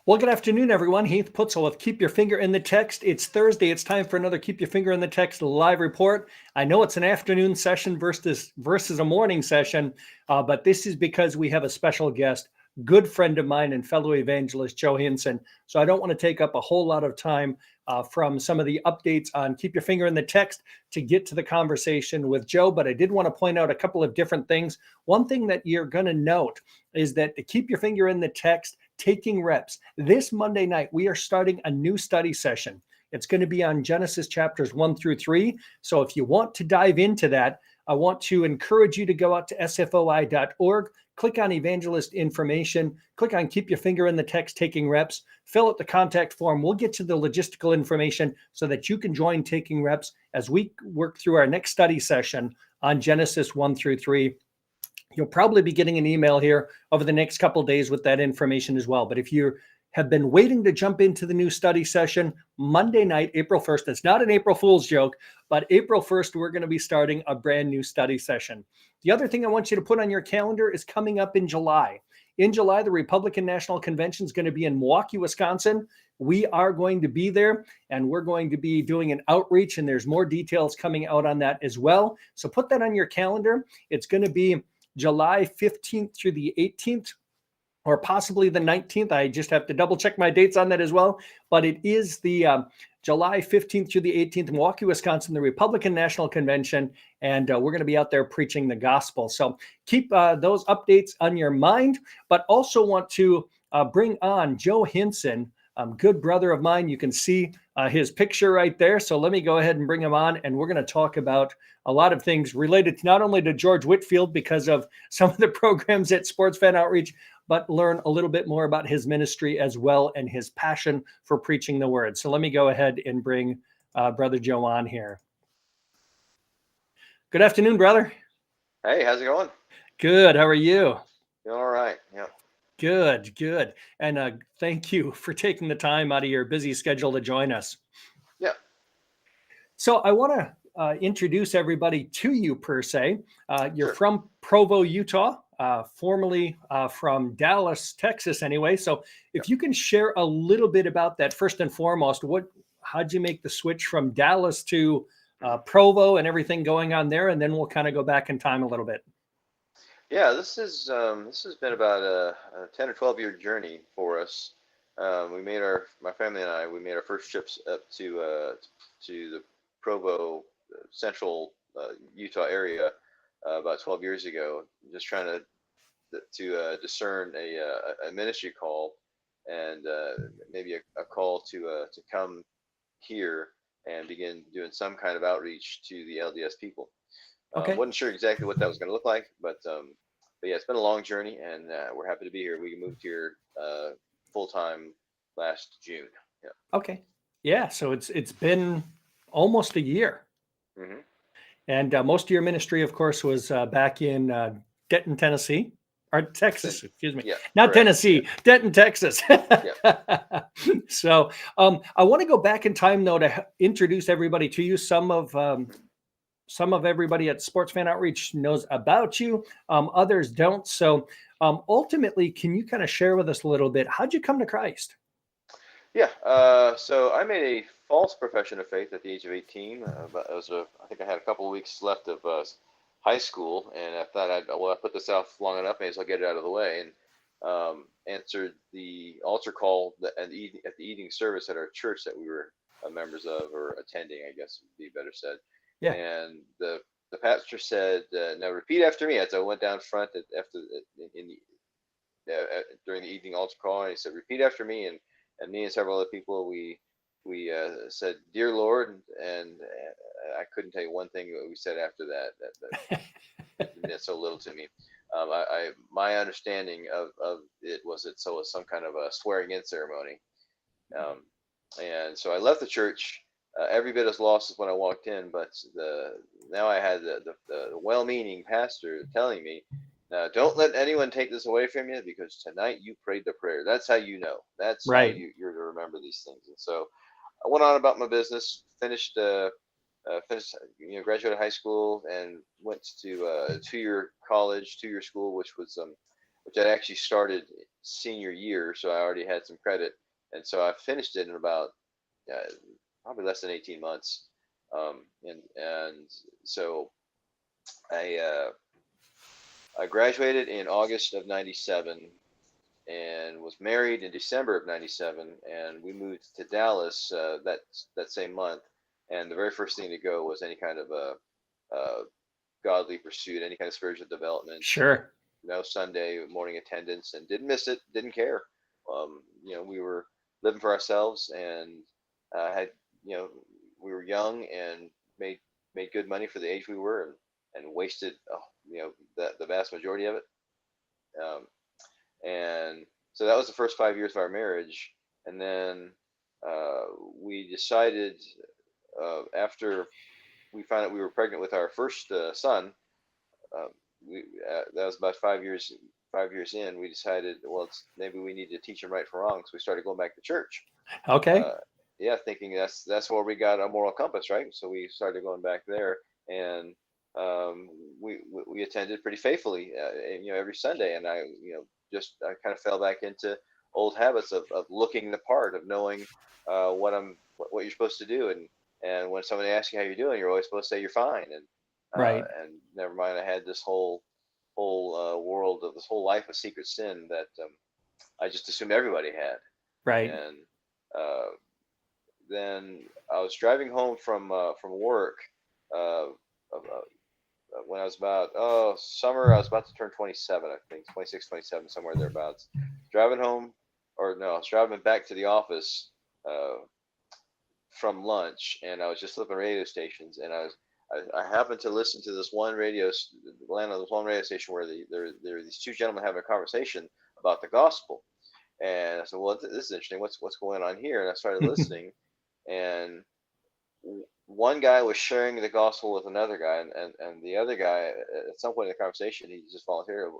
Well, good afternoon, everyone. Heath Pucel with Keep Your Finger in the Text. It's Thursday. It's time for another Keep Your Finger in the Text live report. I know it's an afternoon session versus a morning session, but this is because we have a special guest, good friend of mine and fellow evangelist, Joe Hinson. So I don't want to take up a whole lot of time from some of the updates on Keep Your Finger in the Text to get to the conversation with Joe, but I did want to point out a couple of different things. One thing that you're going to note is that to keep your finger in the text, taking reps. This Monday night, we are starting a new study session. It's going to be on Genesis chapters 1 through 3. So if you want to dive into that, I want to encourage you to go out to sfoi.org, click on evangelist information, click on keep your finger in the text, taking reps, fill out the contact form. We'll get you the logistical information so that you can join taking reps as we work through our next study session on Genesis 1 through 3. You'll probably be getting an email here over the next couple of days with that information as well. But if you have been waiting to jump into the new study session, Monday night, April 1st, it's not an April Fool's joke, but April 1st, we're going to be starting a brand new study session. The other thing I want you to put on your calendar is coming up in July. In July, the Republican National Convention is going to be in Milwaukee, Wisconsin. We are going to be there, and we're going to be doing an outreach, and there's more details coming out on that as well. So put that on your calendar. It's going to be July 15th through the 18th, or possibly the 19th. I just have to double check my dates on that as well. But it is the July 15th through the 18th in Milwaukee, Wisconsin, the Republican National Convention. And we're going to be out there preaching the gospel. So keep those updates on your mind, but also want to bring on Joe Hinson, good brother of mine. You can see his picture right there. So let me go ahead and bring him on, and we're going to talk about a lot of things related to not only to George Whitfield because of some of the programs at Sports Fan Outreach, but learn a little bit more about his ministry as well and his passion for preaching the word. So let me go ahead and bring Brother Joe on here. Good afternoon, brother. Hey, how's it going? Good. How are you? Doing all right. Yeah. Good, good. And thank you for taking the time out of your busy schedule to join us. Yeah. So I want to introduce everybody to you per se. You're Sure. from Provo, Utah, formerly from Dallas, Texas anyway. So Yeah. if you can share a little bit about that first and foremost, how'd you make the switch from Dallas to Provo and everything going on there? And then we'll kind of go back in time a little bit. Yeah. This has been about a 10 or 12-year journey for us. My family and I, we made our first trips up to the Provo central Utah area about 12 years ago, just trying to discern a ministry call and maybe a call to come here and begin doing some kind of outreach to the LDS people. Okay. Wasn't sure exactly what that was going to look like, but yeah, it's been a long journey, and we're happy to be here. We moved here full time last June. Yeah. Okay. Yeah. So it's been almost a year. Hmm. And most of your ministry, of course, was back in Denton, Tennessee, or Texas, excuse me, Yeah. not Correct. Tennessee, Denton, Texas. Yeah. So I want to go back in time, though, to introduce everybody to you. Some of everybody at Sports Fan Outreach knows about you. Others don't. So ultimately, can you kind of share with us a little bit? How'd you come to Christ? Yeah. So I made a false profession of faith at the age of 18. But I think I had a couple of weeks left of high school, and I thought I put this off long enough, maybe I'll get it out of the way, and answered the altar call at the evening service at our church that we were members of, or attending, I guess would be better said. Yeah. And the pastor said, "Now repeat after me." As I went down front during the evening altar call, and he said, "Repeat after me," and me and several other people, we said, "Dear Lord," and I couldn't tell you one thing that we said after that meant so little to me. My understanding of it was some kind of a swearing in ceremony, and so I left the church. Every bit as lost as when I walked in, but now I had the well-meaning pastor telling me, "Now, don't let anyone take this away from you, because tonight you prayed the prayer. That's how you know. That's how Right. you're to remember these things." And so I went on about my business, finished, graduated high school, and went to 2-year college, 2-year school, which I actually started senior year, so I already had some credit, and so I finished it in about probably less than 18 months. And so I graduated in August of '97 and was married in December of '97, and we moved to Dallas that same month. And the very first thing to go was any kind of a godly pursuit, any kind of spiritual development. Sure. No Sunday morning attendance, and didn't miss it, didn't care. We were living for ourselves, and had we were young and made good money for the age we were, and wasted the vast majority of it. Um, and so that was the first 5 years of our marriage, and then we decided after we found out we were pregnant with our first son. Uh, that was about 5 years. 5 years in, we decided, well, maybe we need to teach them right from wrong. So we started going back to church. Okay. Yeah, thinking that's where we got our moral compass, right? So we started going back there, and we attended pretty faithfully, every Sunday. And I kind of fell back into old habits of looking the part, of knowing what you're supposed to do, and when somebody asks you how you're doing, you're always supposed to say you're fine, Right. and never mind, I had this whole world of this whole life of secret sin that I just assumed everybody had. Right. And then I was driving home from work when I was about summer. I was about to turn 27, I think 26, 27, somewhere thereabouts. Driving home, or no, I was driving back to the office from lunch, and I was just flipping radio stations, and I happened to listen to this one land on this one radio station where there were these two gentlemen having a conversation about the gospel. And I said, well, this is interesting. What's going on here? And I started listening, and one guy was sharing the gospel with another guy, and the other guy, at some point in the conversation, he just volunteered,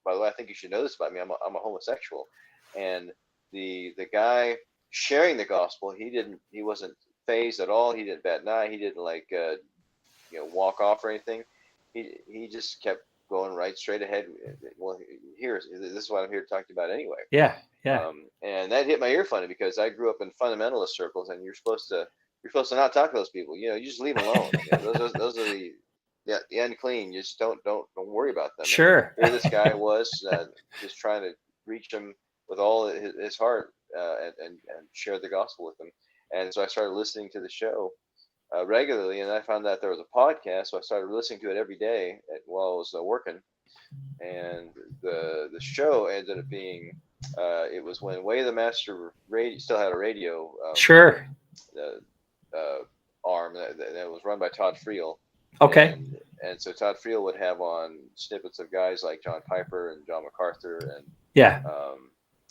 by the way, I think you should know this about me. I'm a homosexual. And the guy sharing the gospel, he wasn't phased at all. He didn't bat an eye. He didn't walk off or anything. He just kept going right straight ahead. Well, this is what I'm here to talk to you about anyway. Yeah. Yeah. And that hit my ear funny, because I grew up in fundamentalist circles, and you're supposed to not talk to those people. You just leave them alone. Those are the unclean. You just don't worry about them. Sure. And here this guy was just trying to reach them with all his heart, and share the gospel with them. And so I started listening to the show regularly, and I found that there was a podcast, so I started listening to it every day while I was working. And the show ended up being it was when Way of the Master radio still had a radio Sure. arm that was run by Todd Friel. Okay. And so Todd Friel would have on snippets of guys like John Piper and John MacArthur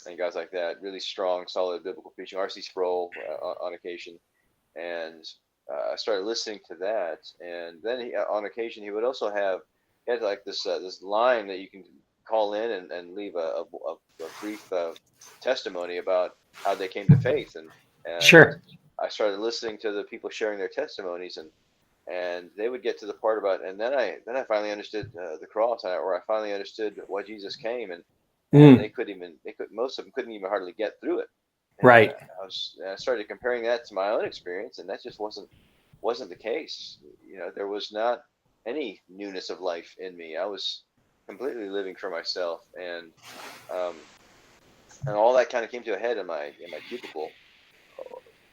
and guys like that, really strong, solid biblical preaching. R.C. Sproul on occasion, and I started listening to that. And then on occasion he would also he had like this line that you can call in and leave a brief testimony about how they came to faith. And Sure. I started listening to the people sharing their testimonies, and they would get to the part about, and then I finally understood the cross, or I finally understood why Jesus came, and most of them couldn't even hardly get through it. And Right. I started comparing that to my own experience, and that just wasn't the case. There was not any newness of life in me. I was completely living for myself, and all that kind of came to a head in my cubicle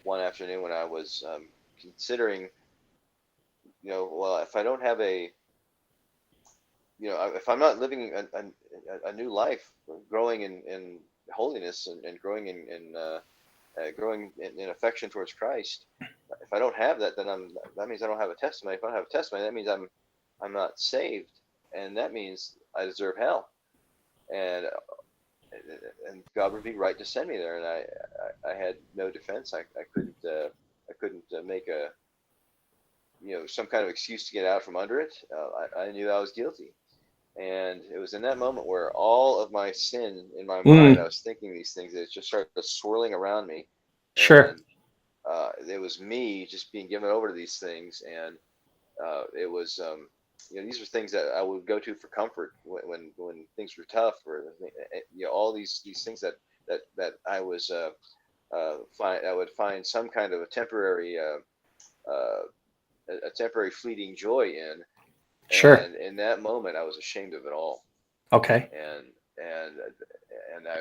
one afternoon when I was considering, well, if I don't have if I'm not living a new life, growing in holiness and growing in affection towards Christ, if I don't have that, then that means I don't have a testimony. If I don't have a testimony, that means I'm not saved, and that means I deserve hell, and God would be right to send me there, and I had no defense. I couldn't make some kind of excuse to get out from under it. I knew I was guilty. And it was in that moment where all of my sin in my mind, I was thinking these things, it just started swirling around me. Sure. And it was me just being given over to these things. And it was these were things that I would go to for comfort when things were tough, or all these things that I was I would find some kind of a temporary a temporary fleeting joy in, Sure. and in that moment I was ashamed of it all, Okay. and and and I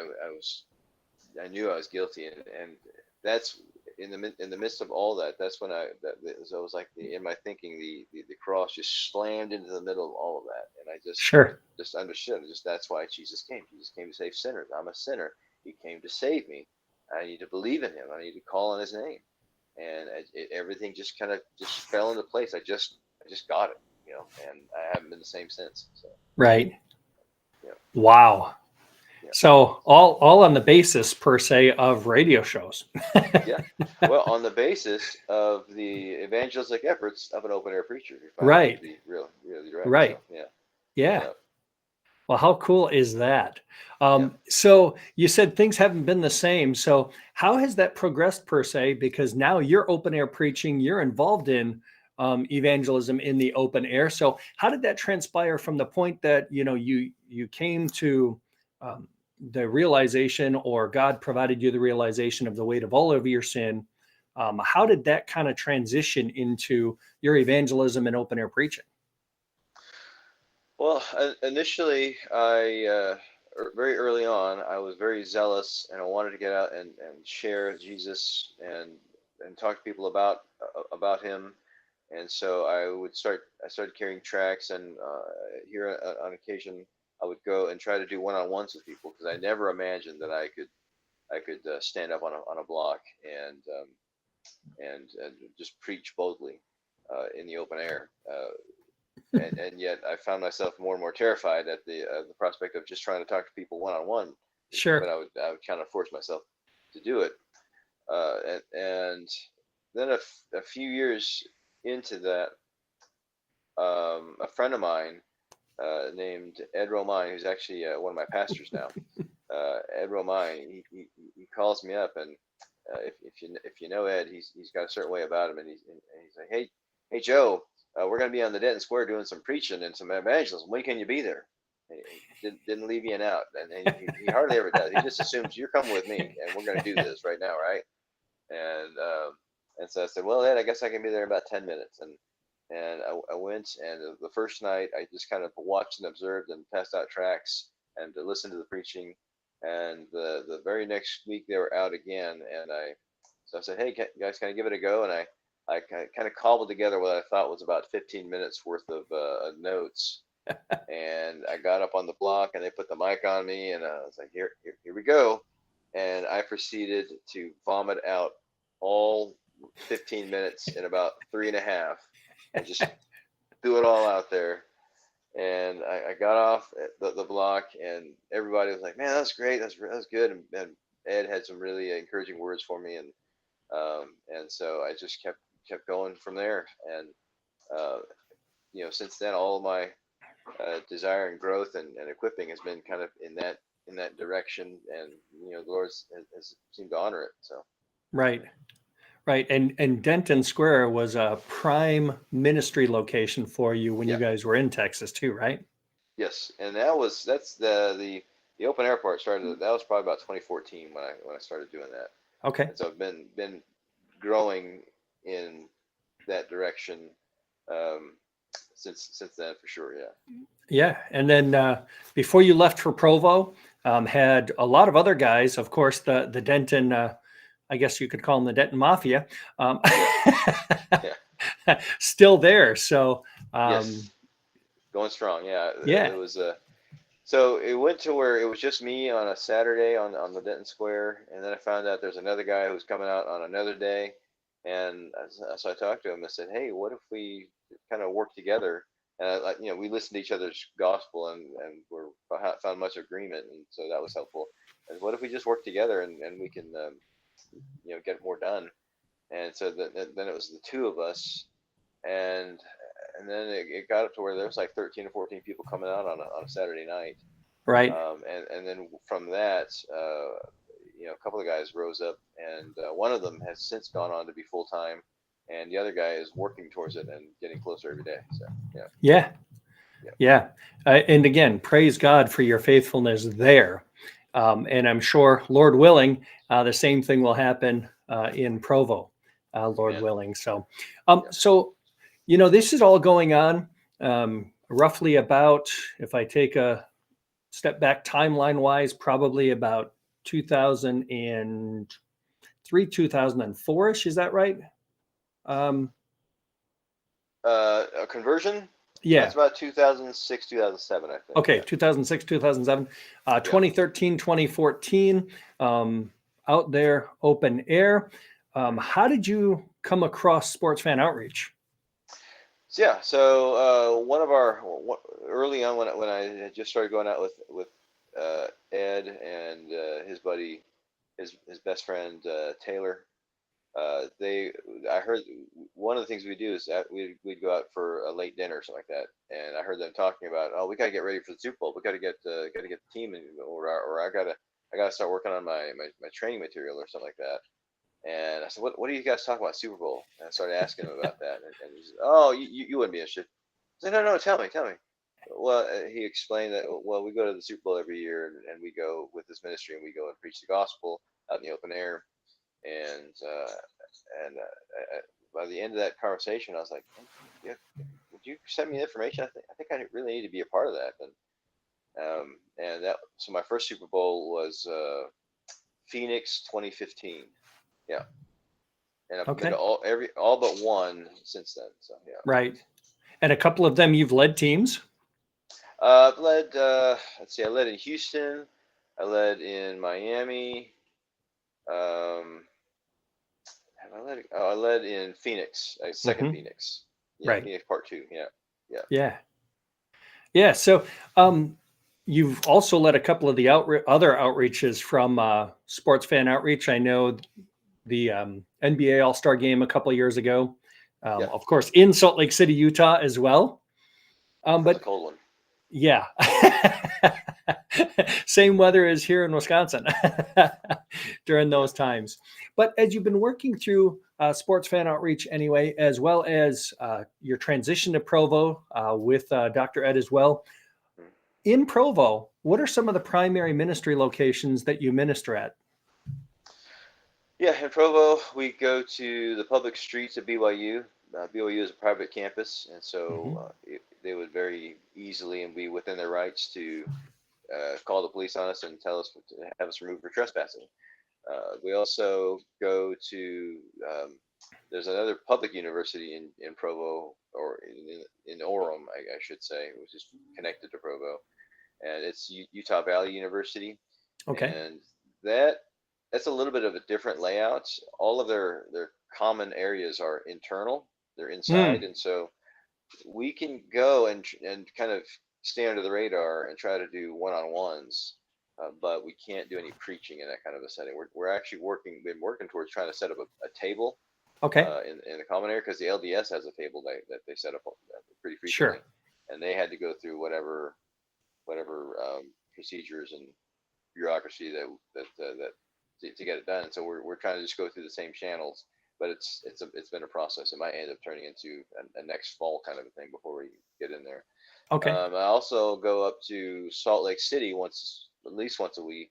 knew I was guilty, and that's in the midst of all that. That's when so it was like in my thinking, the cross just slammed into the middle of all of that, and I Sure. just understood. Just that's why Jesus came. Jesus came to save sinners. I'm a sinner. He came to save me. I need to believe in him. I need to call on his name, and everything just kind of just fell into place. I just got it, and I haven't been the same since. So Right. yeah, Wow. yeah, So all on the basis per se of radio shows. yeah. Well, on the basis of the evangelistic efforts of an open air preacher, if I have to Right. be really direct. So Right. yeah, Yeah. yeah. Well, how cool is that? Yeah. So you said things haven't been the same. So how has that progressed per se? Because now you're open air preaching, you're involved in evangelism in the open air. So how did that transpire from the point that you came to um, the realization, or God provided you the realization of the weight of all of your sin? How did that kind of transition into your evangelism and open air preaching? Well, initially, very early on, I was very zealous, and I wanted to get out and share Jesus and talk to people about him. And so I started carrying tracts, and here on occasion, I would go and try to do one-on-ones with people, because I never imagined that I could stand up on a block and just preach boldly in the open air. And yet I found myself more and more terrified at the prospect of just trying to talk to people one on one. But Sure. I would kind of force myself to do it. And then a few years into that, a friend of mine named Ed Romine, who's actually one of my pastors now, Ed Romine, he calls me up, and if you know Ed, he's got a certain way about him, and he's like, hey Joe, we're going to be on the Denton Square doing some preaching and some evangelism. When can you be there? And he didn't leave you out, and he hardly ever does. He just assumes you're coming with me, and we're going to do this right now, right? And so I said, well, Ed, I guess I can be there in about 10 minutes, and I went, and the first night I just kind of watched and observed and passed out tracts and listened to the preaching. And the very next week they were out again, and so I said, hey guys, can I give it a go? And I kind of cobbled together what I thought was about 15 minutes worth of notes. And I got up on the block, and they put the mic on me, and I was like, here we go. And I proceeded to vomit out all 15 minutes in about 3.5, and just threw it all out there. And I got off at the block, and everybody was like, man, that's great. That's good. And Ed had some really encouraging words for me. And so I just kept going from there. And, since then, all of my desire and growth and equipping has been kind of in that direction. And, the Lord has seemed to honor it. So. Right. Right. And Denton Square was a prime ministry location for you when you Yeah. guys were in Texas too, right? Yes, and that's the open air part started. That was probably about 2014 when I started doing that, Okay. and so I've been growing in that direction um, since then for sure. Yeah. Yeah. And then before you left for Provo, had a lot of other guys, of course, the Denton, I guess you could call them the Denton Mafia, Yeah. Yeah. still there. So Yes. Going strong. Yeah. yeah. It was so it went to where it was just me on a Saturday on the Denton Square, and then I found out there's another guy who's coming out on another day, and so I talked to him. I said, "Hey, what if we kind of work together?" And we listened to each other's gospel, and found much agreement, and so that was helpful. And what if we just work together, and we can get more done? And so then it was the two of us, and then it got up to where there was like 13 or 14 people coming out on a Saturday night. Right. And then from that, a couple of guys rose up, and one of them has since gone on to be full time, and the other guy is working towards it and getting closer every day. So yeah. Yeah. Yeah. And again, praise God for your faithfulness there. And I'm sure, Lord willing, the same thing will happen in Provo, Lord Amen. willing. So, Yeah. so, this is all going on roughly about, if I take a step back timeline wise, probably about 2003, 2004-ish. Is that right? A conversion. Yeah. That's about 2006, 2007, I think. Okay, Yeah. 2006, 2007, Yeah. 2013, 2014, out there, open air. How did you come across Sports Fan Outreach? So yeah, so one of our early on when I had just started going out with Ed and his buddy, his best friend Taylor, they I heard one of the things we do is that we'd go out for a late dinner or something like that, and I heard them talking about, oh, we got to get ready for the Super Bowl, we got to get the team in, or I gotta start working on my training material or something like that. And I said, what do you guys talk about Super Bowl? And I started asking him about that, and he said, oh, you wouldn't be interested. I said, no, tell me. Well, he explained that, well, we go to the Super Bowl every year, and we go with this ministry, and we go and preach the gospel out in the open air. And by the end of that conversation, I was like, yeah, would you send me the information? I think I really need to be a part of that. And so my first Super Bowl was Phoenix 2015. Yeah. And I've been Okay, to all but one since then. So yeah. right. And a couple of them you've led teams. I've led. Let's see. I led in Houston. I led in Miami. Um, have I led? Oh, I led in Phoenix. Second Hmm. Phoenix. Yeah, Right. Phoenix Part 2. Yeah, yeah, Yeah. Yeah. So you've also led a couple of the other outreaches from Sports Fan Outreach. I know the NBA All Star Game a couple of years ago, yeah. of course, in Salt Lake City, Utah as well. That was a But cold one. yeah, same weather as here in Wisconsin during Yeah. those times. But as you've been working through Sports Fan Outreach anyway, as well as your transition to Provo with Dr. Ed as well, Mm. in Provo, what are some of the primary ministry locations that you minister at? Yeah, in Provo, we go to the public streets of BYU. BYU is a private campus, and Hmm. so they would very easily and be within their rights to call the police on us and have us removed for trespassing. We also go to there's another public university in Provo, or in Orem, I should say, which is connected to Provo, and it's Utah Valley University, Okay. and that that's a little bit of a different layout. All of their common areas are internal; they're inside, Mm, and so we can go and kind of stay under the radar and try to do one-on-ones, but we can't do any preaching in that kind of a setting. We're actually been working towards trying to set up a table okay. in the common area, because the LDS has a table that they set up pretty frequently, Sure. and they had to go through whatever procedures and bureaucracy to get it done. And so we're trying to just go through the same channels, but it's been a process. It might end up turning into a next fall kind of a thing before we get in there. Okay. I also go up to Salt Lake City at least once a week,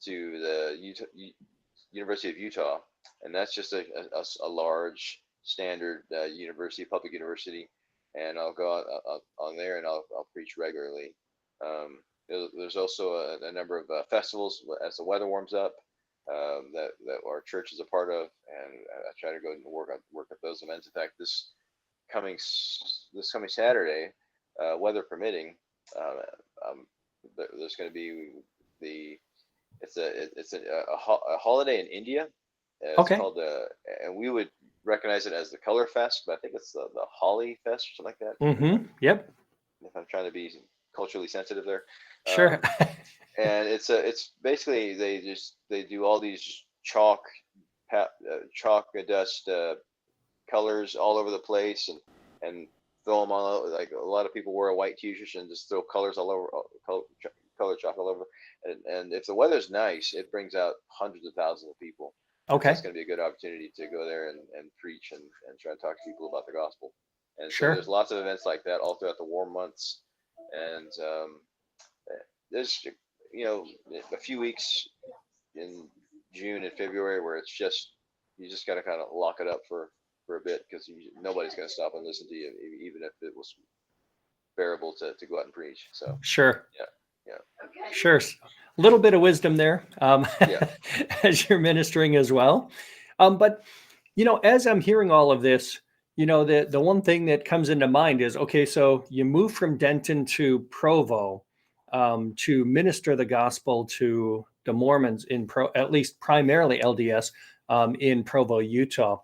to the University of Utah, and that's just a large standard university, public university, and I'll go on there and I'll preach regularly. There's also a number of festivals as the weather warms up, that our church is a part of, and I try to go and work at those events. In fact, coming this coming Saturday, weather permitting, uh, um, there's going to be the a holiday in India. It's Okay. called and we would recognize it as the Color Fest, but I think it's the Holly Fest or something like that. Yep. If I'm trying to be culturally sensitive there. Sure. And it's basically they do all these chalk dust colors all over the place, and throw them all over. Like, a lot of people wear a white t-shirt and just throw colors all over, color chalk all over. And if the weather's nice, it brings out hundreds of thousands of people. And so Okay. it's going to be a good opportunity to go there and preach and try to talk to people about the gospel. And so Sure. there's lots of events like that all throughout the warm months. And there's, a few weeks in June and February where it's just, you just got to kind of lock it up for a bit, because nobody's going to stop and listen to you, even if it was bearable to go out and preach. So Sure. yeah, Sure. A little bit of wisdom there, yeah, as you're ministering as well. But as I'm hearing all of this, the one thing that comes into mind is, okay, so you move from Denton to Provo, to minister the gospel to the Mormons at least primarily LDS, in Provo, Utah.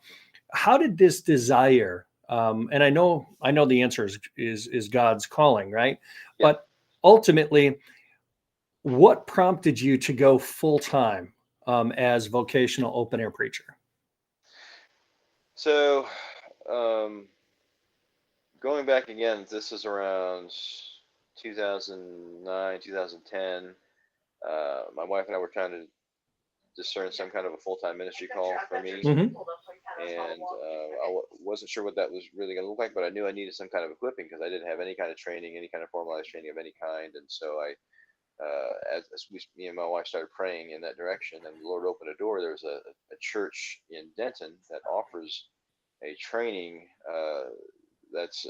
How did this desire? And I know the answer is God's calling, right? yeah. But ultimately, what prompted you to go full time, as vocational open air preacher? So, um, going back again, this is around 2009, 2010. My wife and I were trying to discern some kind of a full-time ministry call for me, Hmm. and wasn't sure what that was really going to look like, but I knew I needed some kind of equipping, because I didn't have any kind of training, any kind of formalized training of any kind. And so as me and my wife started praying in that direction, and the Lord opened a door. There was a church in Denton that offers a training, that's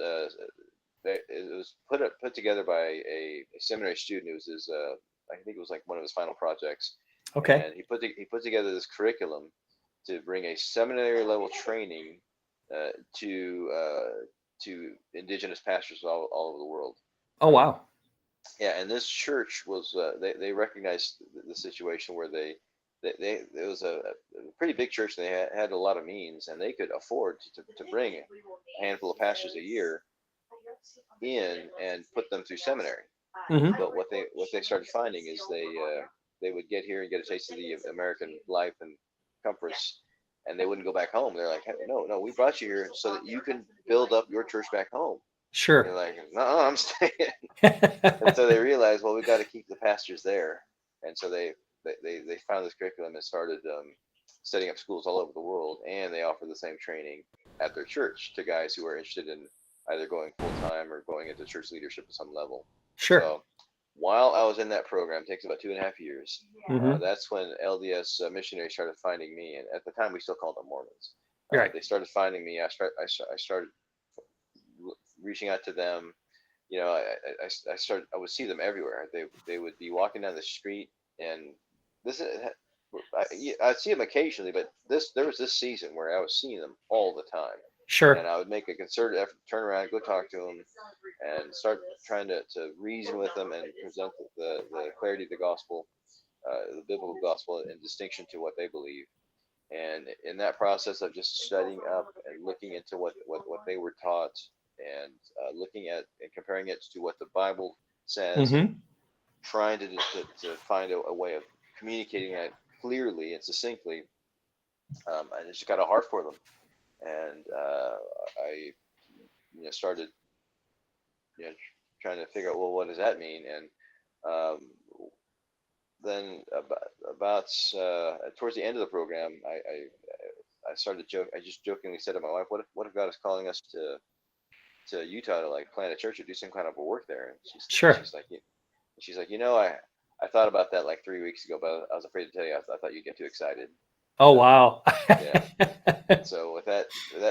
it was put together by a seminary student. It was his, I think it was like one of his final projects, Okay. and he put together this curriculum to bring a seminary level training, uh, to indigenous pastors all over the world. Oh, Um, wow. yeah, and this church was, they recognized the situation where it was a pretty big church. And they had a lot of means, and they could afford to bring a handful of pastors a year in and put them through seminary. Hmm. But what they started finding is they would get here and get a taste of the American life and comforts, and they wouldn't go back home. They're like, hey, no, we brought you here so that you can build up your church back home. And Sure. you're like, no, I'm staying. And so they realized, well, we've got to keep the pastors there. And so they found this curriculum and started, setting up schools all over the world, and they offer the same training at their church to guys who are interested in either going full time or going into church leadership at some level. Sure. So while I was in that program, it takes about 2.5 years. Hmm. That's when LDS missionaries started finding me, and at the time we still called them Mormons. Right. They started finding me. I started reaching out to them. I would see them everywhere. They would be walking down the street, and this is, I'd see them occasionally, but there was this season where I was seeing them all the time, and Sure. I would make a concerted effort to turn around, go talk to them, and start trying to reason with them and present the clarity of the gospel, the biblical gospel, in distinction to what they believe. And in that process of just studying up and looking into what they were taught, and looking at and comparing it to what the Bible says, and Hmm. trying to find a way of communicating that clearly and succinctly, I just got a heart for them. And I started, you know, trying to figure out, well, what does that mean? And um, then about towards the end of the program, I started joke. I just jokingly said to my wife, "What if God is calling us to Utah to like plant a church or do some kind of a work there?" And Sure. she's like, I thought about that like 3 weeks ago, but I was afraid to tell you. I thought you'd get too excited. Oh, So wow. yeah, and so with that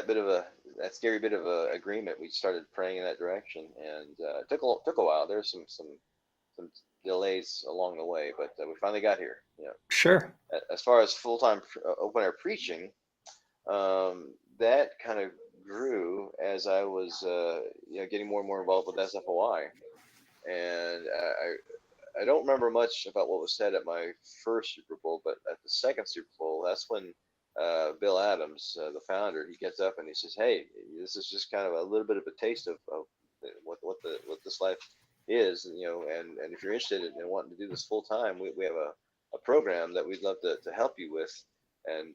bit of that scary bit of a agreement, we started praying in that direction, and it took a while. There's some delays along the way, but we finally got here. Sure. As far as full time open air preaching, that kind of grew as I was, getting more and more involved with SFOI, and I don't remember much about what was said at my first Super Bowl, but at the second Super Bowl, that's when Bill Adams, the founder, he gets up and he says, "Hey, this is just kind of a little bit of a taste of what this life is, and if you're interested in wanting to do this full time, we have a program that we'd love to help you with, and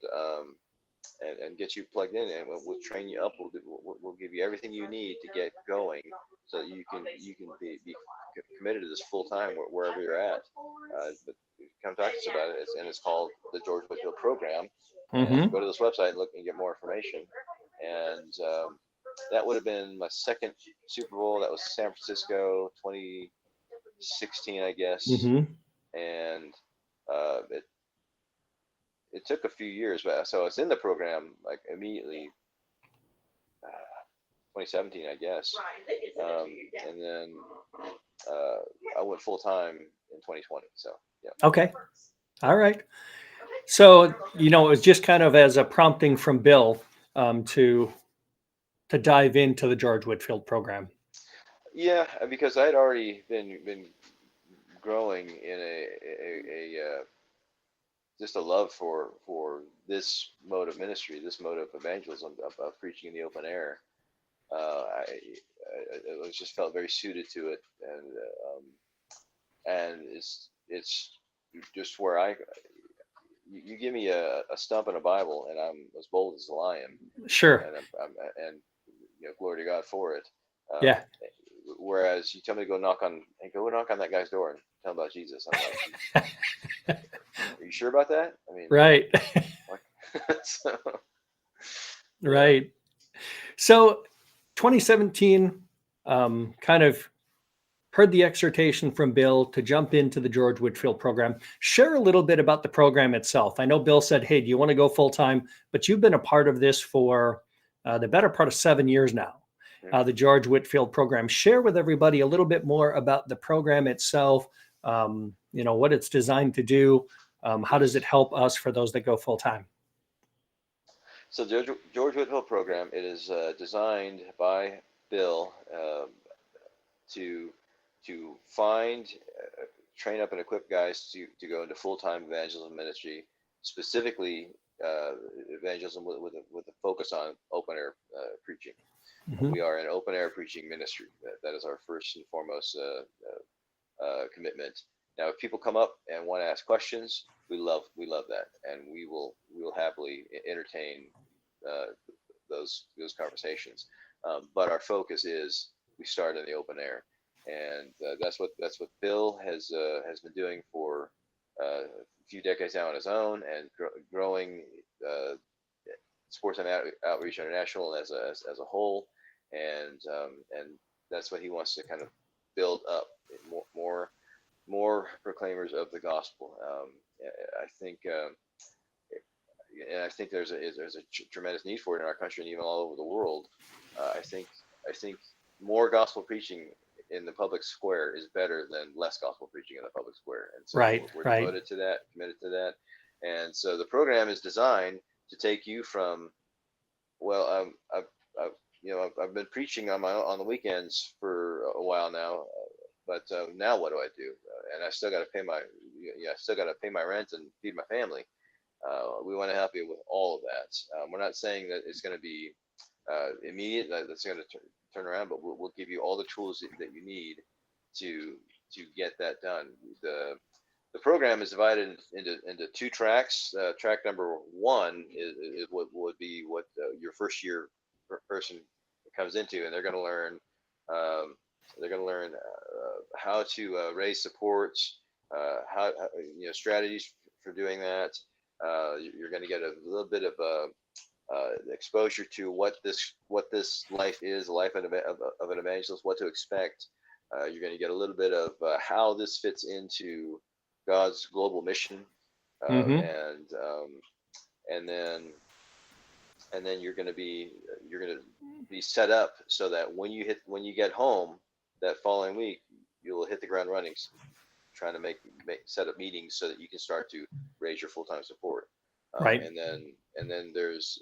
and get you plugged in, and we'll train you up. We'll give you everything you need to get going, so that you can be committed to this full time wherever you're at. But come talk to us about it, and it's called the George Whitfield Program. And Hmm. go to this website and look and get more information. And that would have been my second Super Bowl. That was San Francisco, 2016, I guess. Mm-hmm. And it took a few years, but so I was in the program like immediately, 2017, I guess. And then I went full time in 2020. So yeah. Okay. All right. So, it was just kind of as a prompting from Bill to dive into the George Whitfield program. Yeah, because I'd already been growing in a just a love for this mode of ministry, this mode of evangelism, of preaching in the open air. I was just felt very suited to it, and it's just where you give me a stump and a Bible, and I'm as bold as a lion. Sure. And glory to God for it. Yeah. Whereas you tell me to go knock on that guy's door and tell him about Jesus. I'm like, are you sure about that? I mean, right. So, right. So 2017, kind of heard the exhortation from Bill to jump into the George Whitfield program. Share a little bit about the program itself. I know Bill said, hey, do you want to go full time? But you've been a part of this for the better part of 7 years now. The George Whitfield program. Share with everybody a little bit more about the program itself, what it's designed to do. How does it help us for those that go full time? So the George Whitfield program, it is designed by Bill to find, train up and equip guys to go into full-time evangelism ministry, specifically evangelism with a focus on open air preaching. Mm-hmm. We are an open air preaching ministry. That is our first and foremost commitment. Now, if people come up and want to ask questions, we love that, and we will happily entertain those conversations. But our focus is we start in the open air, and that's what Bill has been doing for a few decades now on his own, and growing Sports and Outreach International as a whole, and that's what he wants to kind of build up, more proclaimers of the gospel. I think there's a tremendous need for it in our country and even all over the world. I think more gospel preaching in the public square is better than less gospel preaching in the public square, and so we're devoted to that, committed to that. And so the program is designed to take you from, well, I've been preaching on the weekends for a while now, but now what do I do? And I still got to pay my rent and feed my family. We want to help you with all of that. We're not saying that it's going to be immediate, that's going to turn around, but we'll give you all the tools that you need to get that done. The program is divided into two tracks. Track number one is what would be what your first year person comes into, and they're going to learn how to raise supports, how strategies for doing that. You're going to get a little bit of exposure to what this life is, the life of an evangelist, what to expect. You're going to get a little bit of how this fits into God's global mission, and then you're going to be set up so that when you get home that following week, you'll hit the ground running, trying to set up meetings so that you can start to raise your full-time support. Right. And then there's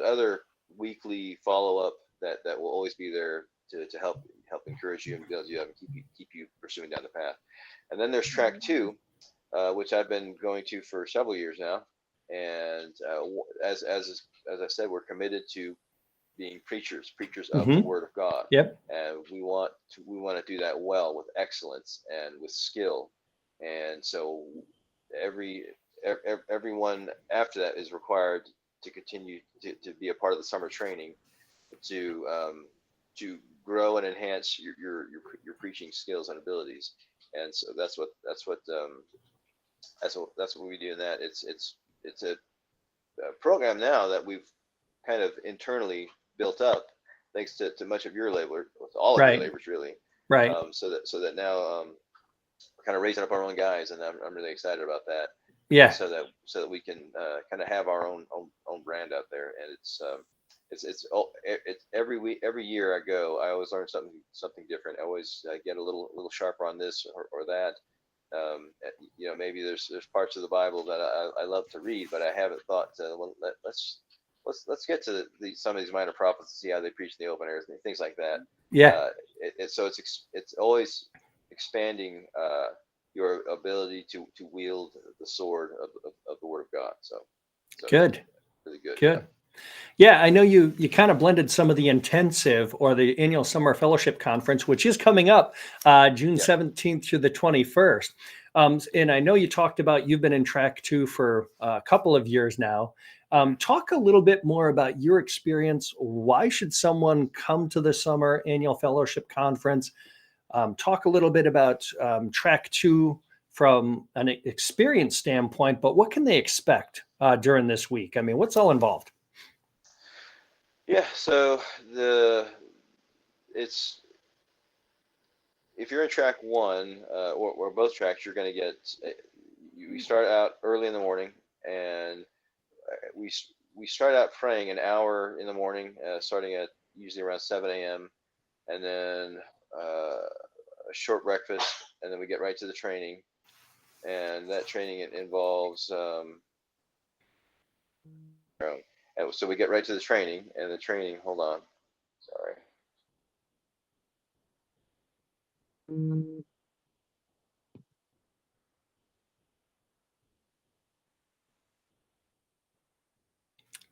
other weekly follow-up that will always be there to help encourage you and build you up and keep you pursuing down the path. And then there's track two, which I've been going to for several years now. And as I said, we're committed to being preachers of the Word of God. Yep. And we want to do that well, with excellence and with skill. And so everyone after that is required to continue to be a part of the summer training to grow and enhance your preaching skills and abilities. And so that's what we do in that. It's a program now that we've kind of internally built up, thanks to much of your labor, with all of your Right. labors really. Right. So that now we're kind of raising up our own guys, and I'm really excited about that. Yeah. So that we can kind of have our own brand out there, and it's every week, every year I go, I always learn something different. I always get a little sharper on this or that. Maybe there's parts of the Bible that I love to read, but I haven't thought, well, let's get to some of these minor prophets and see how they preach in the open airs and things like that. Yeah. So it's always expanding your ability to wield the sword of the Word of God. So Good. really good. Good. Yeah, I know you kind of blended some of the intensive or the annual summer fellowship conference, which is coming up June 17th through the 21st. And I know you talked about you've been in track 2 for a couple of years now. Talk a little bit more about your experience. Why should someone come to the summer annual fellowship conference? Talk a little bit about track 2 from an experience standpoint, but what can they expect during this week? I mean, what's all involved? Yeah, so it's if you're in track 1 or both tracks, you're going to get. We start out early in the morning, and we start out praying an hour in the morning, starting at usually around 7 a.m. and then a short breakfast, and then we get right to the training, and that training involves. So we get right to the training, and the training. Hold on, sorry.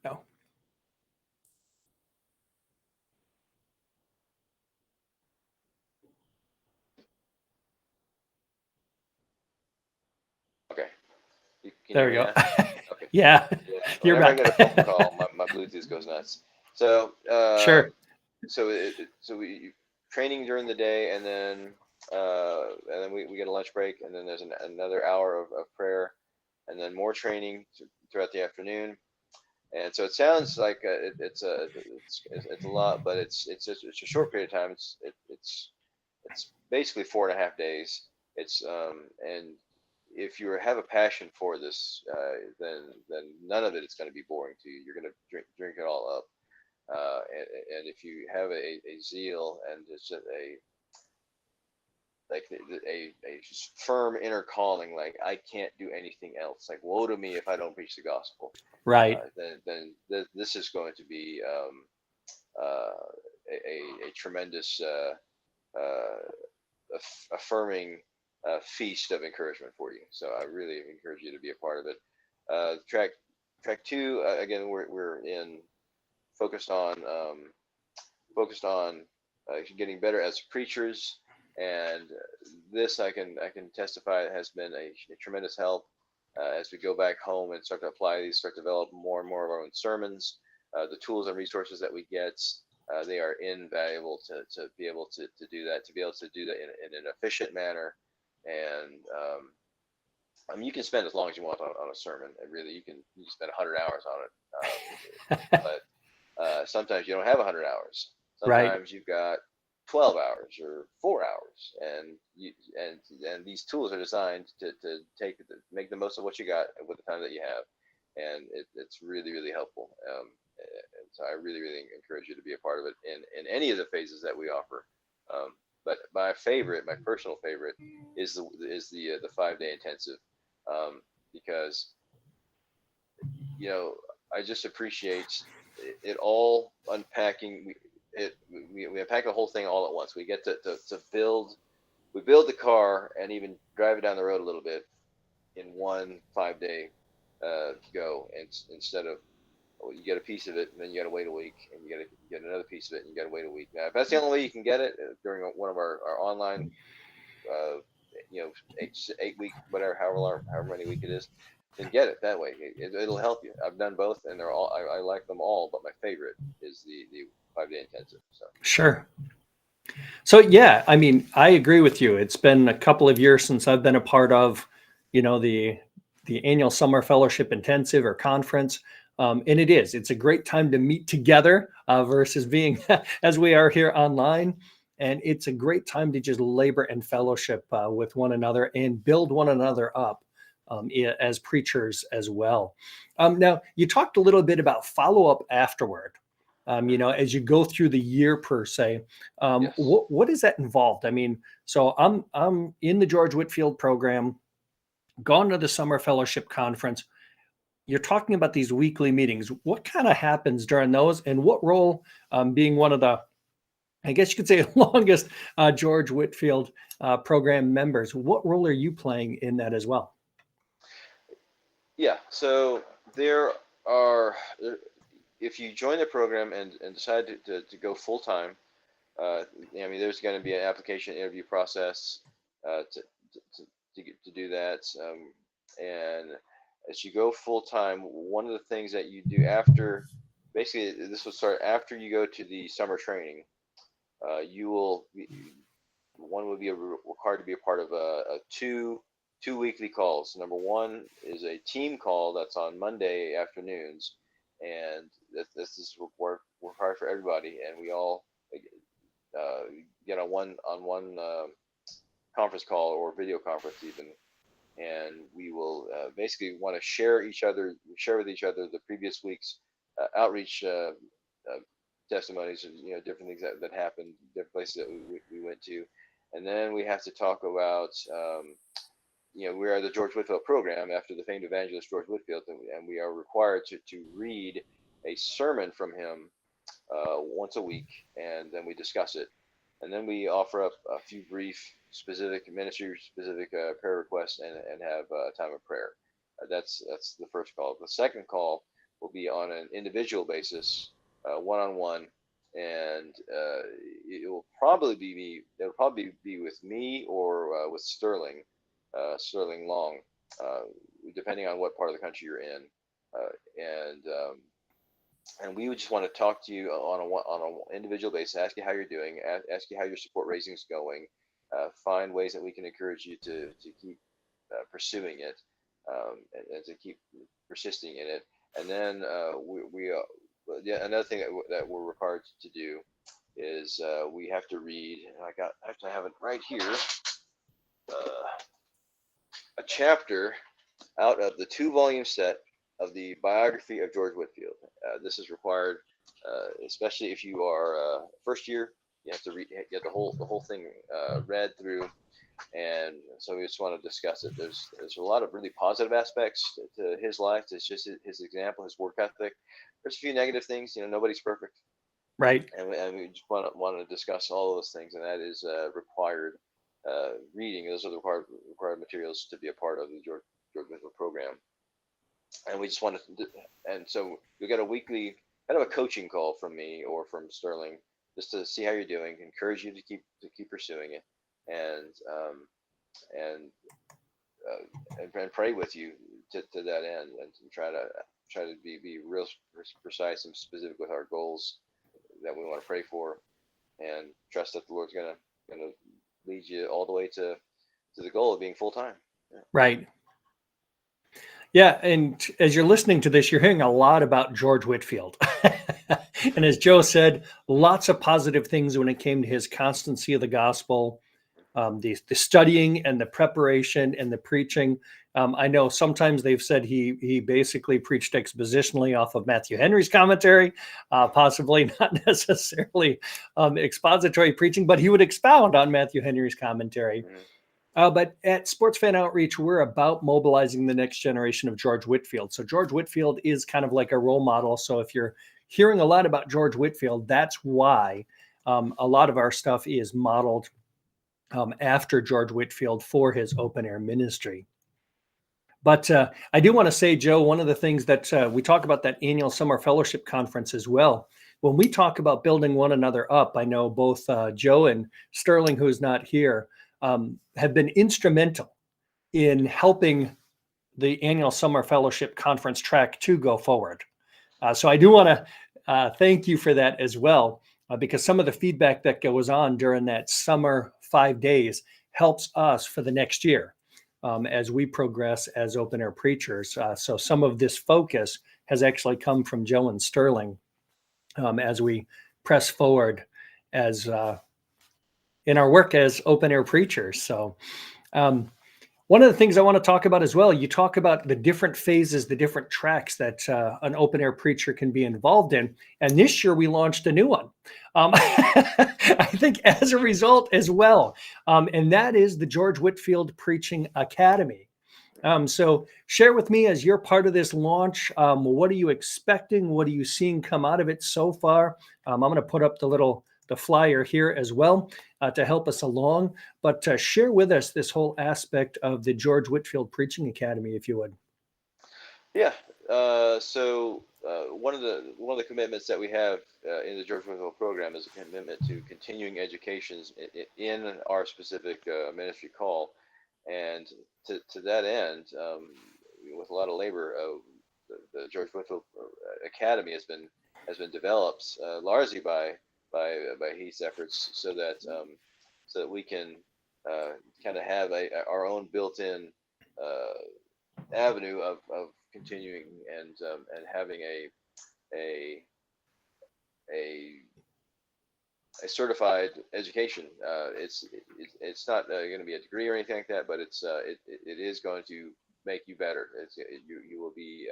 No. Okay. Can you There hear we me go. now? Okay. Yeah, Yeah. you're Whenever I back. get a phone call, my Bluetooth goes nuts. So, Sure. so we training during the day, and then we get a lunch break, and then there's another hour of prayer, and then more training throughout the afternoon. And so it sounds like it's a lot, but it's a short period of time. It's basically 4.5 days. It's and if you have a passion for this, then none of it is going to be boring to you. You're going to drink it all up. And if you have a zeal and just a firm inner calling, like I can't do anything else, like woe to me if I don't preach the gospel, Right. then this is going to be a tremendous affirming feast of encouragement for you. So I really encourage you to be a part of it. Track 2, again, we're in focused on getting better as preachers, and this I can testify has been a tremendous help as we go back home and start to apply these, start to develop more and more of our own sermons. The tools and resources that we get, they are invaluable to be able to do that, to be able to do that in an efficient manner. And I mean, you can spend as long as you want on a sermon, and really you can spend 100 hours on it, but sometimes you don't have 100 hours. Right. Sometimes you've got 12 hours or 4 hours, and these tools are designed to make the most of what you got with the time that you have, and it's really, really helpful. And so I really, really encourage you to be a part of it in any of the phases that we offer. But my personal favorite, is the 5-day intensive, because I just appreciate it all unpacking. We unpack the whole thing all at once. We get to build the car and even drive it down the road a little bit in one 5-day go, and instead of, you get a piece of it and then you got to wait a week, and you got to get another piece of it and you got to wait a week. Now, if that's the only way you can get it during one of our online, 8 week, whatever, however many week it is, then get it that way. It'll help you. I've done both, and they're all, I like them all, but my favorite is the 5-day intensive. So Sure. So yeah, I mean, I agree with you. It's been a couple of years since I've been a part of, the annual summer fellowship intensive or conference. And it's a great time to meet together versus being as we are here online. And it's a great time to just labor and fellowship with one another and build one another up as preachers as well. Now, you talked a little bit about follow-up afterward. As you go through the year per se, Yes. what is that involved? I mean, so I'm in the George Whitefield program, gone to the summer fellowship conference. You're talking about these weekly meetings. What kind of happens during those, and what role, being one of the, I guess you could say, longest George Whitefield program members, what role are you playing in that as well? Yeah. So there are, if you join the program and decide to go full time, I mean, there's going to be an application interview process to do that. And as you go full time, one of the things that you do after, basically, this will start after you go to the summer training. One will be required to be a part of a two weekly calls. Number one is a team call that's on Monday afternoons, and this is required for everybody, and we all get on one conference call or video conference even, and we will basically want to share with each other the previous week's outreach testimonies, and different things that happened, different places that we went to, and then we have to talk about we are the George Whitefield program after the famed evangelist George Whitefield, and we are required to read a sermon from him once a week, and then we discuss it, and then we offer up a few brief ministry specific prayer requests, and have a time of prayer. That's the first call. The second call will be on an individual basis, one-on-one, and it'll probably be with me or with Sterling Long, depending on what part of the country you're in, and we would just want to talk to you on an individual basis, ask you how you're doing, ask you how your support raising is going, find ways that we can encourage you to keep pursuing it, and to keep persisting in it. And then another thing that we're required to do is we have to read. I have it right here. A chapter out of the 2-volume set of the biography of George Whitefield. This is required, especially if you are first year. You have to get the whole thing read through, and so we just want to discuss it. There's a lot of really positive aspects to his life. It's just his example, his work ethic. There's a few negative things. Nobody's perfect, Right. and we just want to discuss all of those things, and that is required reading. Those are the required materials to be a part of the George Whitefield program. And we just wanted to, and so we got a weekly kind of a coaching call from me or from Sterling, just to see how you're doing, encourage you to keep pursuing it, and pray with you to that end, and to try to be real precise and specific with our goals that we want to pray for, and trust that the Lord's gonna lead you all the way to the goal of being full time. Yeah. Right. Yeah, and as you're listening to this, you're hearing a lot about George Whitefield. And as Joe said, lots of positive things when it came to his constancy of the gospel, the studying and the preparation and the preaching. I know sometimes they've said he basically preached expositionally off of Matthew Henry's commentary, possibly not necessarily expository preaching, but he would expound on Matthew Henry's commentary. Mhm. But at Sports Fan Outreach, we're about mobilizing the next generation of George Whitefield. So George Whitefield is kind of like a role model. So if you're hearing a lot about George Whitefield, that's why a lot of our stuff is modeled after George Whitefield for his open air ministry. But I do want to say, Joe, one of the things that we talk about that annual summer fellowship conference as well. When we talk about building one another up, I know both Joe and Sterling, who's not here, have been instrumental in helping the annual summer fellowship conference track to go forward. So I do want to thank you for that as well, because some of the feedback that goes on during that summer 5 days helps us for the next year. as we progress as open air preachers. So some of this focus has actually come from Joe and Sterling as we press forward as in our work as open air preachers. So um, one of the things I want to talk about as well, you talk about the different phases, the different tracks that an open air preacher can be involved in. And this year we launched a new one. I think as a result as well. And that is the George Whitefield Preaching Academy. So share with me as you're part of this launch, what are you expecting? What are you seeing come out of it so far? I'm going to put up the flyer here as well to help us along, but share with us this whole aspect of the George Whitefield Preaching Academy, if you would. Yeah. So one of the commitments that we have in the George Whitefield program is a commitment to continuing educations in our specific ministry call, and to that end, with a lot of labor, the George Whitefield Academy has been developed largely by Heath's efforts, so that we can kind of have our own built-in avenue of continuing and having a a certified education. It's not going to be a degree or anything like that, but it is going to make you better. You will be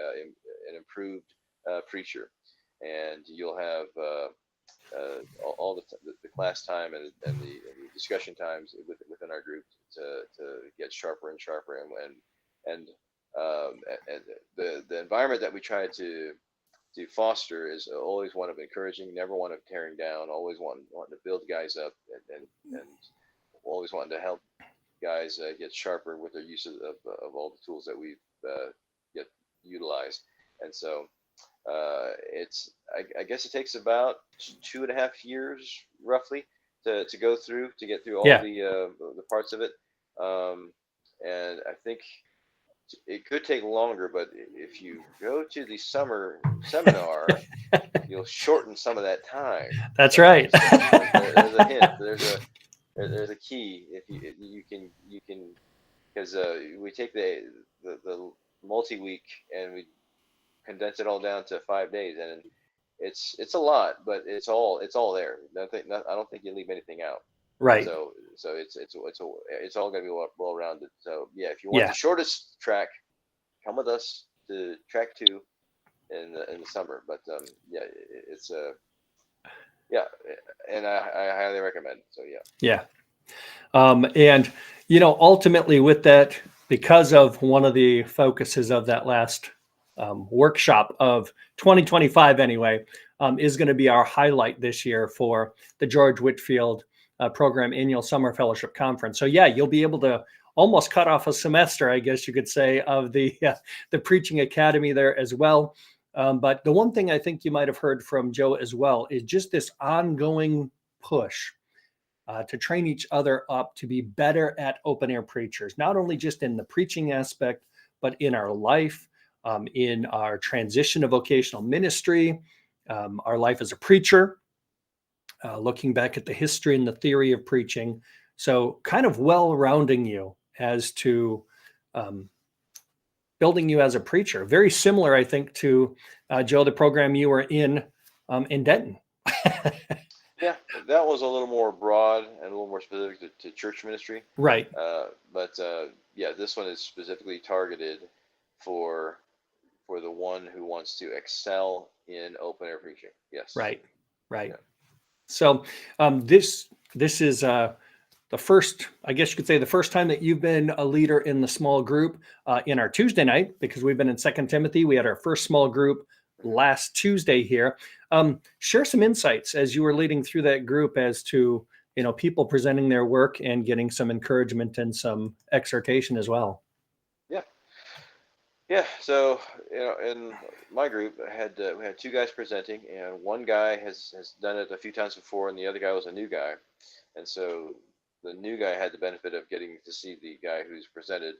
an improved preacher, and you'll have all the class time and the discussion times within our group to get sharper and sharper, and the environment that we try to foster is always one of encouraging, never one of tearing down, always wanting to build guys up, and always wanting to help guys get sharper with their use of all the tools that we've get utilized. And so I guess it takes about 2.5 years roughly to get through all the parts of it. And I think it could take longer, but if you go to the summer seminar, you'll shorten some of that time. That's right. There's a hint. There's a key. If you can, because we take the multi-week and we condense it all down to 5 days, and it's a lot, but it's all there. I don't think you leave anything out. Right. So it's all going to be well rounded. So yeah, if you want the shortest track, come with us to track 2 in the summer. But it's and I highly recommend. So yeah. And ultimately with that, because of one of the focuses of that last workshop of 2025 anyway, is going to be our highlight this year for the George Whitefield Program Annual Summer Fellowship Conference. So yeah, you'll be able to almost cut off a semester, I guess you could say, of the Preaching Academy there as well. But the one thing I think you might have heard from Joe as well is just this ongoing push to train each other up to be better at open air preachers, not only just in the preaching aspect, but in our life, in our transition to vocational ministry, our life as a preacher, looking back at the history and the theory of preaching. So kind of well-rounding you as to building you as a preacher. Very similar, I think, to Joe, the program you were in Denton. Yeah, that was a little more broad and a little more specific to church ministry. Right. But yeah, this one is specifically targeted for the one who wants to excel in open air preaching. Yes. Right. Yeah. So this is the first, I guess you could say, the first time that you've been a leader in the small group in our Tuesday night, because we've been in 2 Timothy. We had our first small group last Tuesday here. Share some insights as you were leading through that group as to, people presenting their work and getting some encouragement and some exhortation as well. Yeah. So, in my group, we had 2 guys presenting, and one guy has done it a few times before, and the other guy was a new guy. And so the new guy had the benefit of getting to see the guy who's presented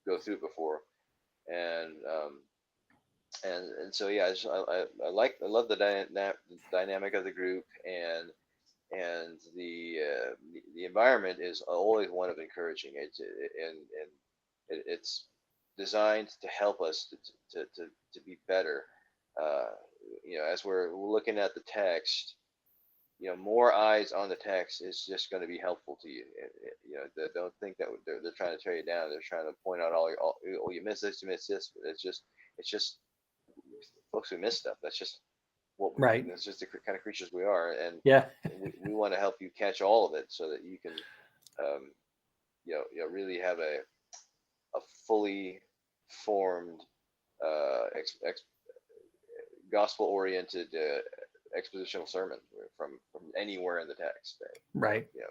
go through it before. And so yeah, I love the dynamic of the group, and the environment is always one of encouraging. And it's designed to help us to be better. Uh, as we're looking at the text, more eyes on the text is just going to be helpful to you. Don't think that they're trying to tear you down. They're trying to point out oh, you missed this, you missed this. But it's just folks who miss stuff. That's just Right. that's just the kind of creatures we are, and Yeah. we want to help you catch all of it so that you can, really have a fully formed, gospel-oriented expositional sermon from anywhere in the text. Right. Yeah.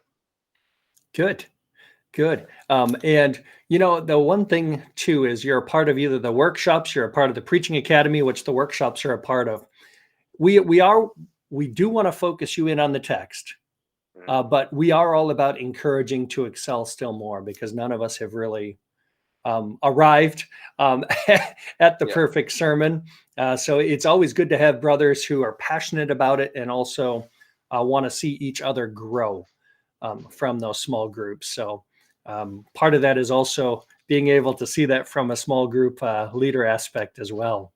Good. Good. And the one thing too is you're a part of either the workshops, you're a part of the preaching academy, which the workshops are a part of. We do want to focus you in on the text, but we are all about encouraging to excel still more, because none of us have really arrived at the perfect sermon. So it's always good to have brothers who are passionate about it and also want to see each other grow from those small groups. So part of that is also being able to see that from a small group leader aspect as well.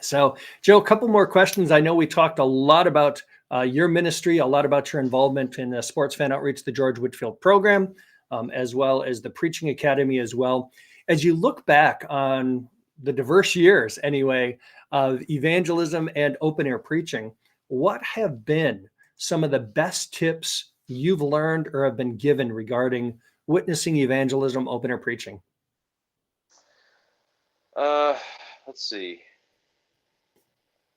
So, Joe, a couple more questions. I know we talked a lot about your ministry, a lot about your involvement in the Sports Fan Outreach, the George Whitfield program, as well as the Preaching Academy as well. As you look back on the diverse years, anyway, of evangelism and open air preaching, what have been some of the best tips you've learned or have been given regarding witnessing, evangelism, open air preaching? Let's see.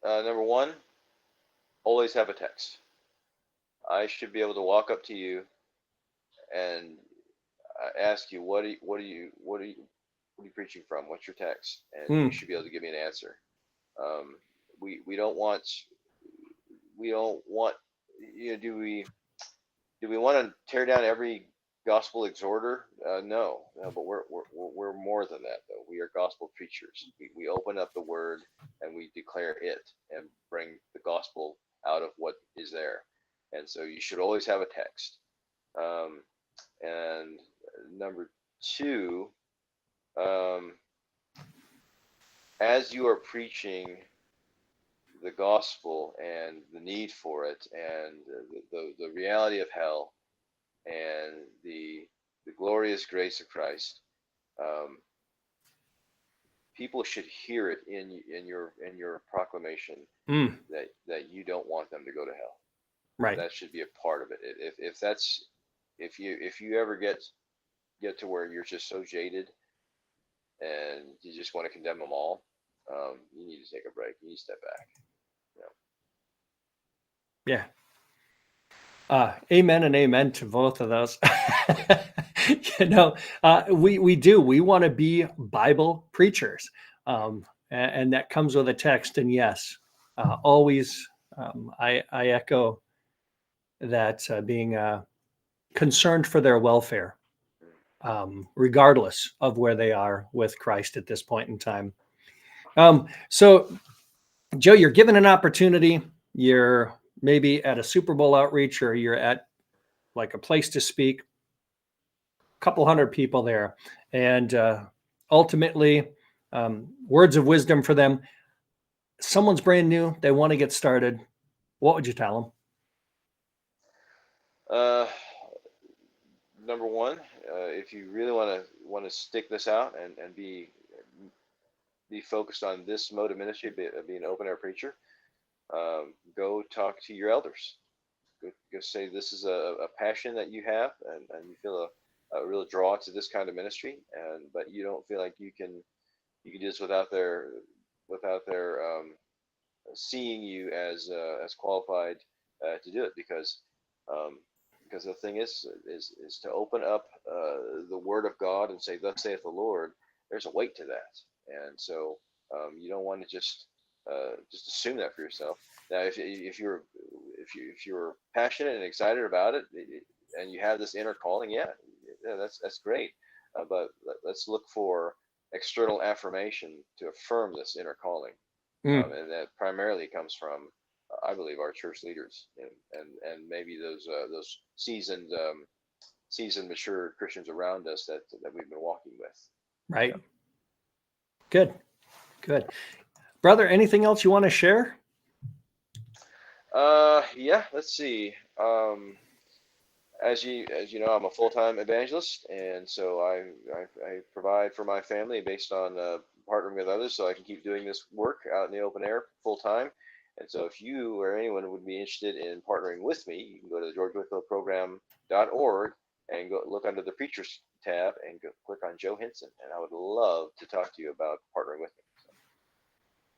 Number one, always have a text. I should be able to walk up to you and ask you, what are you preaching from? What's your text? And you should be able to give me an answer. We don't want, do we want to tear down every gospel exhorter? No, but we're more than that, though. We are gospel preachers. We open up the word and we declare it and bring the gospel out of what is there. And so you should always have a text. And number two, as you are preaching the gospel and the need for it, and the reality of hell, and the glorious grace of Christ, people should hear it in your proclamation that you don't want them to go to hell. Right. That should be a part of it. If you ever get to where you're just so jaded and you just want to condemn them all, you need to take a break. You need to step back. Yeah. Amen and amen to both of those. We do. We want to be Bible preachers, and that comes with a text. And yes, always, I echo that, being concerned for their welfare, regardless of where they are with Christ at this point in time. So, Joe, you're given an opportunity. You're maybe at a Super Bowl outreach, or you're at like a place to speak, a couple hundred people there, and ultimately, words of wisdom for them. Someone's brand new, they want to get started. What would you tell them? Number one, if you really want to stick this out and be focused on this mode of ministry, being an open air preacher, go talk to your elders. Go say this is a passion that you have, and you feel a real draw to this kind of ministry, but you don't feel like you can do this without their seeing you as qualified to do it, because the thing is to open up the Word of God and say, "Thus saith the Lord." There's a weight to that, and so you don't want to just assume that for yourself. Now, if you're passionate and excited about it, and you have this inner calling, that's great. But let's look for external affirmation to affirm this inner calling, and that primarily comes from, I believe, our church leaders and maybe those seasoned seasoned, mature Christians around us that we've been walking with. Right. Good. Good. Brother, anything else you want to share? Yeah, let's see. As you know, I'm a full-time evangelist, and so I provide for my family based on partnering with others, so I can keep doing this work out in the open air full-time. And so, if you or anyone would be interested in partnering with me, you can go to the GeorgeWhitfieldProgram.org and go look under the Preachers tab and click on Joe Hinson, and I would love to talk to you about partnering with me. So.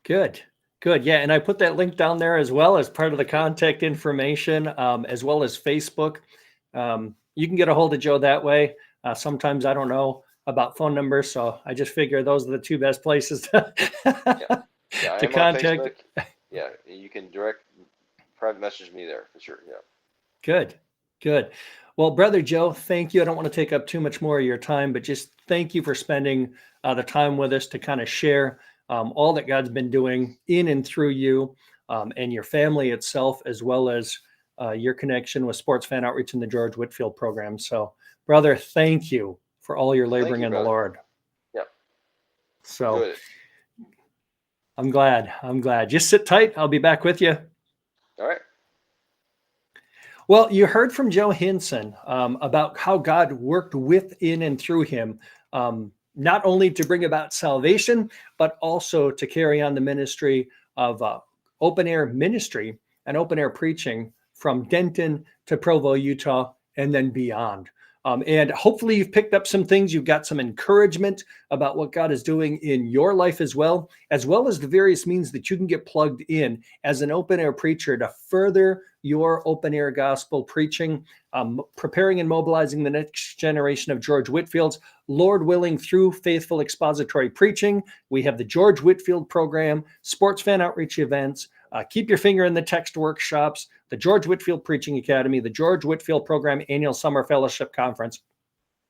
Good. Good. Yeah. And I put that link down there as well as part of the contact information, as well as Facebook. You can get a hold of Joe that way. Sometimes I don't know about phone numbers, so I just figure those are the two best places to, Yeah, I to am contact. on Facebook. Yeah, you can direct private message me there for sure. Yeah. Good. Good. Well, Brother Joe, thank you. I don't want to take up too much more of your time, but just thank you for spending the time with us to kind of share all that God's been doing in and through you and your family itself, as well as your connection with Sports Fan Outreach and the George Whitfield program. So, brother, thank you for all your laboring in the Lord. Yeah. So I'm glad. Just sit tight. I'll be back with you. All right. Well, you heard from Joe Hinson about how God worked within and through him, not only to bring about salvation, but also to carry on the ministry of open air ministry and open air preaching from Denton to Provo, Utah, and then beyond. And hopefully you've picked up some things. You've got some encouragement about what God is doing in your life as well as the various means that you can get plugged in as an open air preacher to further your open air gospel preaching, preparing and mobilizing the next generation of George Whitfields, Lord willing, through faithful expository preaching. We have the George Whitfield program, sports fan outreach events, keep your finger in the text workshops, the George Whitfield Preaching Academy, the George Whitfield Program Annual Summer Fellowship Conference.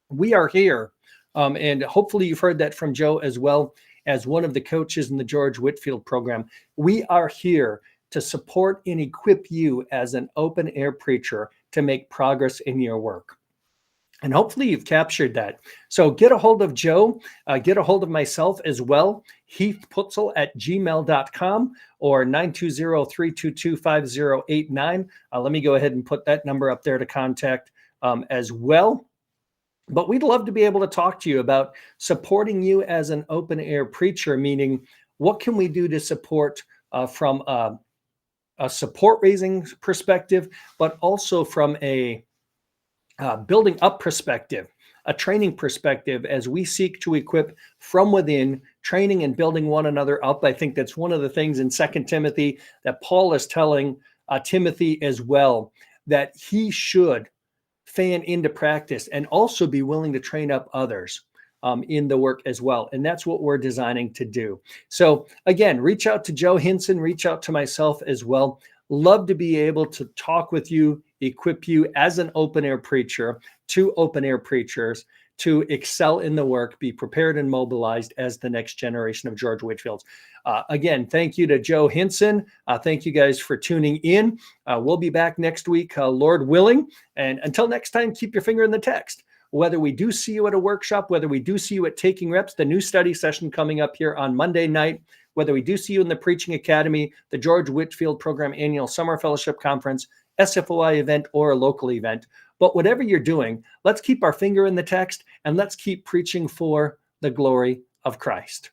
We are here, and hopefully you've heard that from Joe as well as one of the coaches in the George Whitfield program. We are here to support and equip you as an open air preacher to make progress in your work. And hopefully you've captured that. So get a hold of Joe, get a hold of myself as well, heathpucel@gmail.com or 920-322-5089. Let me go ahead and put that number up there to contact as well. But we'd love to be able to talk to you about supporting you as an open air preacher, meaning what can we do to support from a support raising perspective, but also from a building up perspective, a training perspective, as we seek to equip from within, training and building one another up. I think that's one of the things in 2 Timothy that Paul is telling Timothy as well, that he should fan into practice and also be willing to train up others in the work as well. And that's what we're designing to do. So again, reach out to Joe Hinson, reach out to myself as well. Love to be able to talk with you, equip you as an open air preacher, to open air preachers, to excel in the work, be prepared and mobilized as the next generation of George Whitfields. Again, thank you to Joe Hinson. Thank you guys for tuning in. We'll be back next week, Lord willing. And until next time, keep your finger in the text. Whether we do see you at a workshop, whether we do see you at Taking Reps, the new study session coming up here on Monday night, whether we do see you in the Preaching Academy, the George Whitfield Program Annual Summer Fellowship Conference, SFOI event, or a local event. But whatever you're doing, let's keep our finger in the text and let's keep preaching for the glory of Christ.